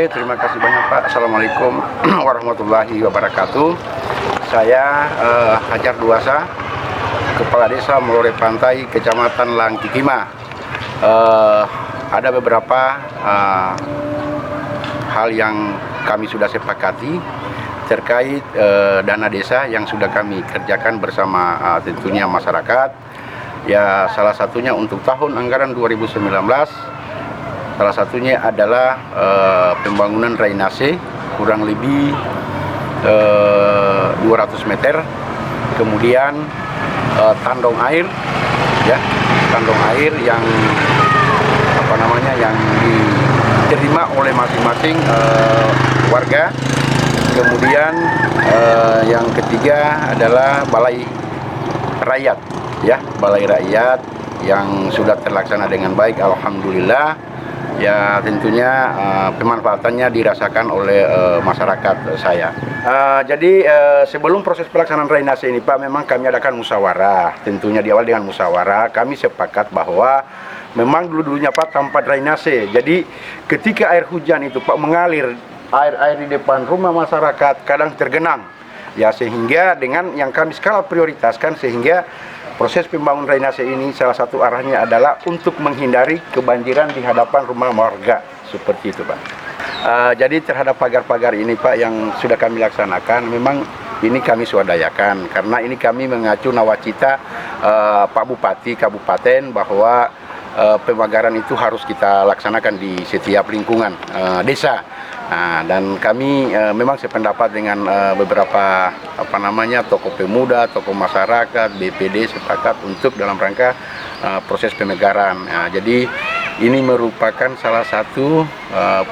Oke, terima kasih banyak Pak. Assalamualaikum warahmatullahi wabarakatuh. Saya Hajar Duasa, Kepala Desa Molore Pantai, Kecamatan Langkikima. Ada beberapa hal yang kami sudah sepakati terkait dana desa yang sudah kami kerjakan bersama tentunya masyarakat. Ya, salah satunya untuk tahun anggaran 2019, salah satunya adalah pembangunan drainase kurang lebih 200 meter, kemudian tandong air, ya, tandong air yang yang diterima oleh masing-masing warga. Kemudian yang ketiga adalah balai rakyat, ya, balai rakyat yang sudah terlaksana dengan baik, alhamdulillah. Ya, tentunya pemanfaatannya dirasakan oleh masyarakat saya. Jadi sebelum proses pelaksanaan drainase ini Pak, memang kami adakan musyawarah. Tentunya di awal dengan musyawarah kami sepakat bahwa memang dulunya Pak tanpa drainase. Jadi ketika air hujan itu Pak mengalir, air di depan rumah masyarakat kadang tergenang. Ya, sehingga dengan yang kami skala prioritaskan, sehingga proses pembangunan drainase ini salah satu arahnya adalah untuk menghindari kebanjiran di hadapan rumah warga, seperti itu Pak. Jadi terhadap pagar-pagar ini Pak yang sudah kami laksanakan, memang ini kami swadayakan karena ini kami mengacu nawacita Pak Bupati Kabupaten bahwa pemagaran itu harus kita laksanakan di setiap lingkungan desa. Dan kami memang sependapat dengan beberapa tokoh pemuda, tokoh masyarakat, BPD sepakat untuk dalam rangka proses pemagaran. Jadi ini merupakan salah satu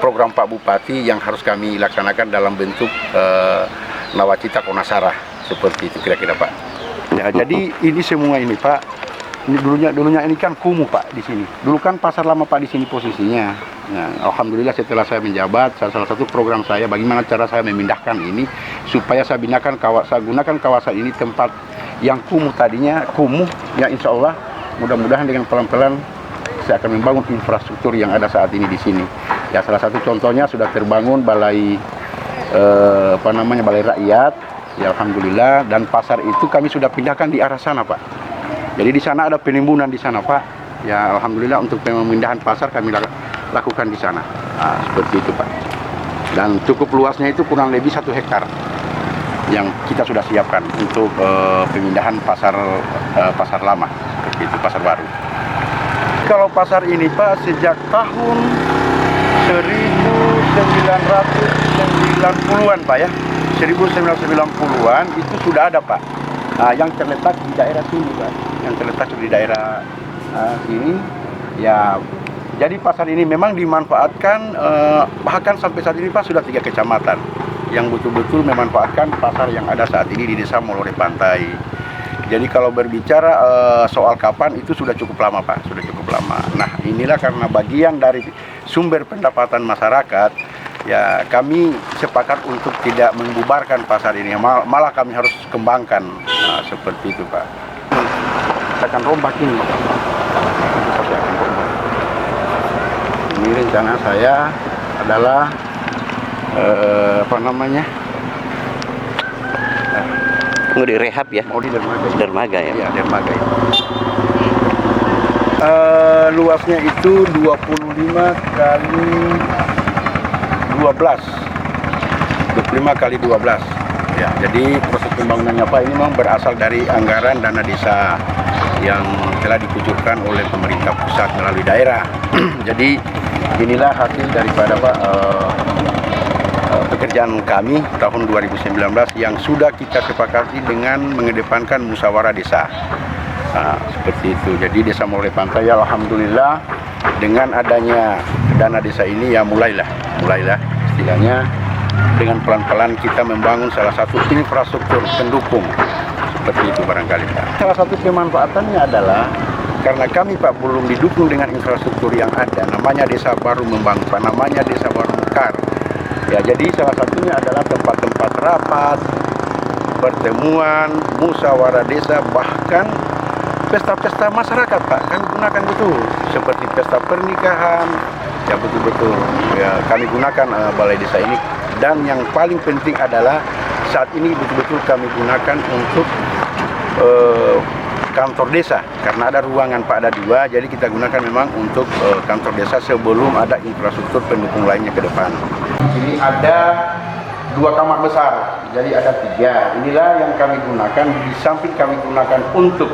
program Pak Bupati yang harus kami laksanakan dalam bentuk nawacita konasarah, seperti itu kira-kira Pak. Ya, jadi ini semua ini Pak. Ini dulunya ini kan kumuh Pak di sini. Dulu kan pasar lama Pak di sini posisinya. Nah, alhamdulillah setelah saya menjabat, salah satu program saya bagaimana cara saya memindahkan ini supaya saya gunakan kawasan ini tempat yang kumuh tadinya kumuh. Ya, insya Allah mudah-mudahan dengan pelan-pelan saya akan membangun infrastruktur yang ada saat ini di sini. Ya, salah satu contohnya sudah terbangun balai balai rakyat. Ya, alhamdulillah, dan pasar itu kami sudah pindahkan di arah sana Pak. Jadi di sana ada penimbunan di sana Pak. Ya, alhamdulillah untuk pemindahan pasar kami lakukan di sana. Seperti itu Pak. Dan cukup luasnya itu kurang lebih 1 hektar yang kita sudah siapkan untuk pemindahan pasar lama, seperti itu, pasar baru. Kalau pasar ini Pak sejak tahun 1990-an Pak ya. 1990-an itu sudah ada Pak. Yang terletak di daerah sini Pak. Yang terletak di daerah sini. Ya, jadi pasar ini memang dimanfaatkan bahkan sampai saat ini Pak sudah 3 kecamatan yang betul-betul memanfaatkan pasar yang ada saat ini di Desa Molore Pantai. Jadi kalau berbicara soal kapan itu sudah cukup lama Pak, sudah cukup lama. Nah, inilah karena bagian dari sumber pendapatan masyarakat, ya kami sepakat untuk tidak membubarkan pasar ini, malah kami harus kembangkan. Seperti itu Pak. Kita akan rombak ini. Ini rencana saya adalah mau direhab ya? Mau di dermaga. Dermaga ya? Iya, dermaga itu. Luasnya itu 25 kali 12. 25 kali 12. Ya, jadi proses pembangunannya Pak ini memang berasal dari anggaran dana desa yang telah dikucurkan oleh pemerintah pusat melalui daerah. Jadi inilah hasil daripada Pak pekerjaan kami tahun 2019 yang sudah kita sepakati dengan mengedepankan musyawarah desa. Seperti itu. Jadi Desa Molore Pantai alhamdulillah dengan adanya dana desa ini ya mulailah istilahnya dengan pelan-pelan kita membangun salah satu infrastruktur pendukung, seperti itu barangkali Pak. Salah satu pemanfaatannya adalah karena kami Pak belum didukung dengan infrastruktur yang ada, namanya Desa Baru Membangun Pak, namanya Desa Baru Mekar. Ya, jadi salah satunya adalah tempat-tempat rapat, pertemuan, musyawarah desa, bahkan pesta-pesta masyarakat Pak, kan gunakan betul, seperti pesta pernikahan, Ya betul-betul ya, kami gunakan balai desa ini, dan yang paling penting adalah saat ini betul-betul kami gunakan untuk kantor desa, karena ada ruangan Pak, ada 2, jadi kita gunakan memang untuk kantor desa sebelum ada infrastruktur pendukung lainnya ke depan. Ini ada 2 kamar besar, jadi ada 3. Inilah yang kami gunakan, di samping kami gunakan untuk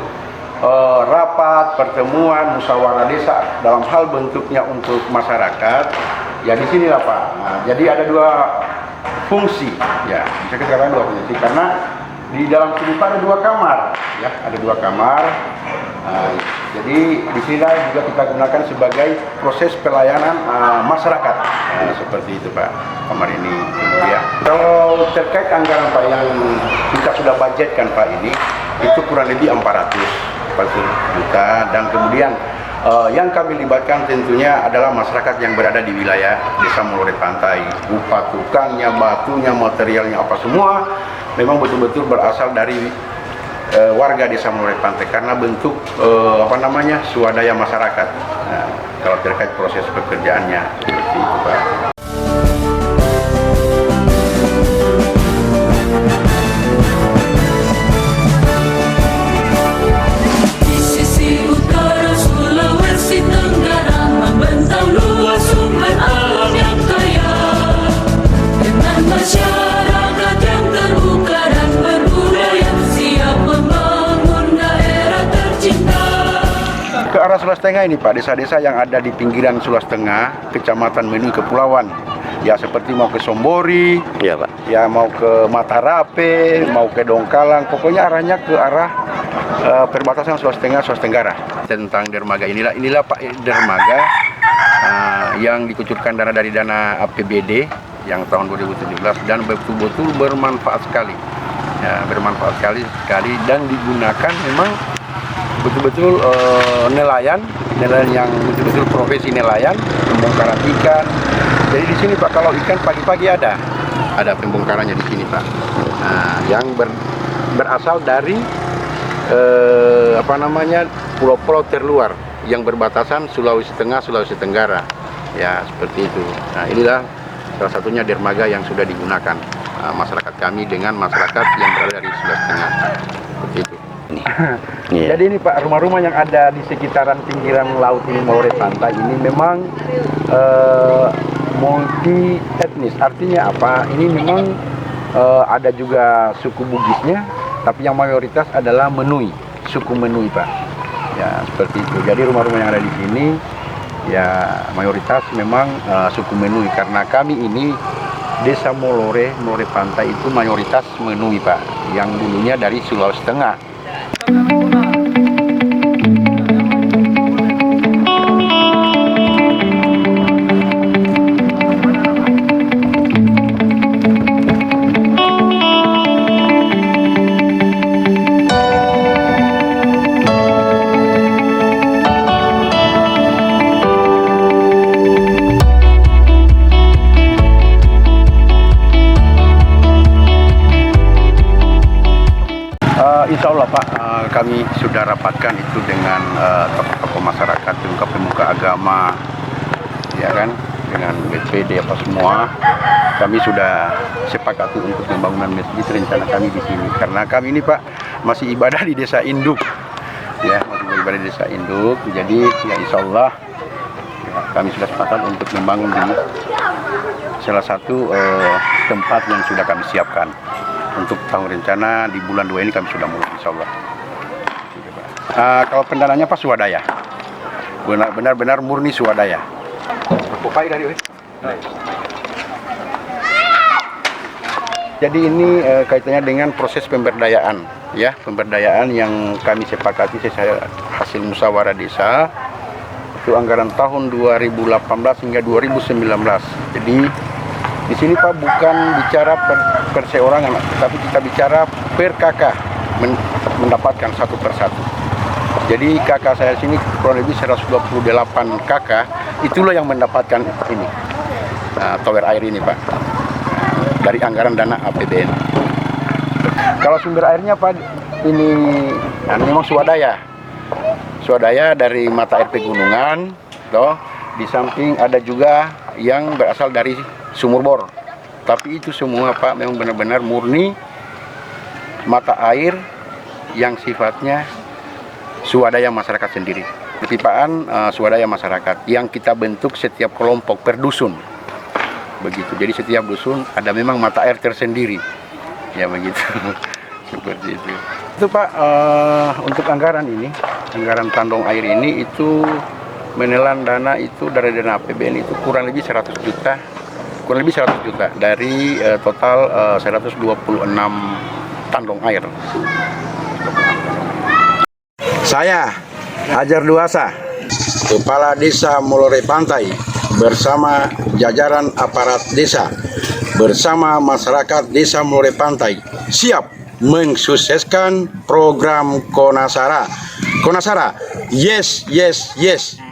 rapat, pertemuan, musyawarah desa dalam hal bentuknya untuk masyarakat. Ya di sinilah Pak. Nah, jadi ada 2 fungsi, ya bisa kita katakan 2 fungsi, karena di dalam sini Pak ada 2 kamar, ya ada 2 kamar. Nah, jadi di sini juga kita gunakan sebagai proses pelayanan masyarakat. Nah, seperti itu Pak, kamar ini. Ya. Kalau terkait anggaran Pak yang kita sudah budgetkan Pak ini, itu kurang lebih 400 juta, dan kemudian yang kami libatkan tentunya adalah masyarakat yang berada di wilayah Desa Molore Pantai, upah tukangnya, batunya, materialnya, apa semua memang betul-betul berasal dari warga Desa Molore Pantai, karena bentuk swadaya masyarakat. Nah, kalau terkait proses pekerjaannya seperti itu Pak. Ke arah Sulawesi Tengah ini Pak, desa-desa yang ada di pinggiran Sulawesi Tengah, Kecamatan Menui Kepulauan, ya seperti mau ke Sombori, Iya Pak. ya mau ke Matarape, mau ke Dongkalang, pokoknya arahnya ke arah perbatasan Sulawesi Tengah, Sulawesi Tenggara. Tentang dermaga inilah Pak, dermaga yang dikucurkan dana dari dana APBD yang tahun 2017, dan betul-betul bermanfaat sekali, ya, bermanfaat sekali, dan digunakan memang betul-betul nelayan yang betul-betul profesi nelayan, pembongkaran ikan. Jadi di sini Pak, kalau ikan pagi-pagi ada pembongkarannya di sini Pak. Nah, yang berasal dari pulau-pulau terluar yang berbatasan Sulawesi Tengah, Sulawesi Tenggara, ya seperti itu. Nah, inilah salah satunya dermaga yang sudah digunakan masyarakat kami dengan masyarakat yang berada di Sulawesi Tengah, seperti itu. Yeah. Jadi ini Pak, rumah-rumah yang ada di sekitaran pinggiran laut ini, Molore Pantai ini memang multi etnis. Artinya apa? Ini memang ada juga suku Bugisnya, tapi yang mayoritas adalah Menui, suku Menui Pak. Ya seperti itu. Jadi rumah-rumah yang ada di sini ya mayoritas memang suku Menui, karena kami ini Desa Molore Pantai itu mayoritas Menui Pak, yang dulunya dari Sulawesi Tengah. Insya Allah Pak, kami sudah rapatkan itu dengan tokoh-tokoh masyarakat, pemuka agama, ya kan, dengan BPD apa semua. Kami sudah sepakati untuk pembangunan masjid, rencana kami di sini, karena kami ini Pak masih ibadah di desa induk, ya masih ibadah di desa induk. Jadi ya Insya Allah ya, kami sudah sepakat untuk membangun di salah satu tempat yang sudah kami siapkan. Untuk tahun rencana di bulan 2 ini kami sudah mulai Insya Allah. Kalau pendananya Pak swadaya, benar-benar murni swadaya. Jadi ini kaitannya dengan proses pemberdayaan, ya pemberdayaan yang kami sepakati sesuai hasil musyawarah desa itu anggaran tahun 2018 hingga 2019. Jadi di sini Pak bukan bicara perseorangan, tapi kita bicara per kakak mendapatkan satu persatu. Jadi kakak saya sini kurang lebih 128 kakak, itulah yang mendapatkan ini tower air ini Pak, dari anggaran dana APBN. Kalau sumber airnya Pak ini memang swadaya dari mata air pegunungan, toh Di samping ada juga yang berasal dari sumur bor. Tapi itu semua Pak memang benar-benar murni mata air yang sifatnya swadaya masyarakat sendiri. Perpipaan swadaya masyarakat yang kita bentuk setiap kelompok per dusun. Begitu. Jadi setiap dusun ada memang mata air tersendiri. Ya begitu. Seperti itu. Itu Pak, untuk anggaran ini, anggaran tandong air ini itu menelan dana itu dari dana APBN itu kurang lebih 100 juta dari total 126 tandong air. Saya Hajar Duasa, Kepala Desa Molore Pantai, bersama jajaran aparat desa, bersama masyarakat Desa Molore Pantai, siap mensukseskan program Konasara. Konasara, yes, yes, yes.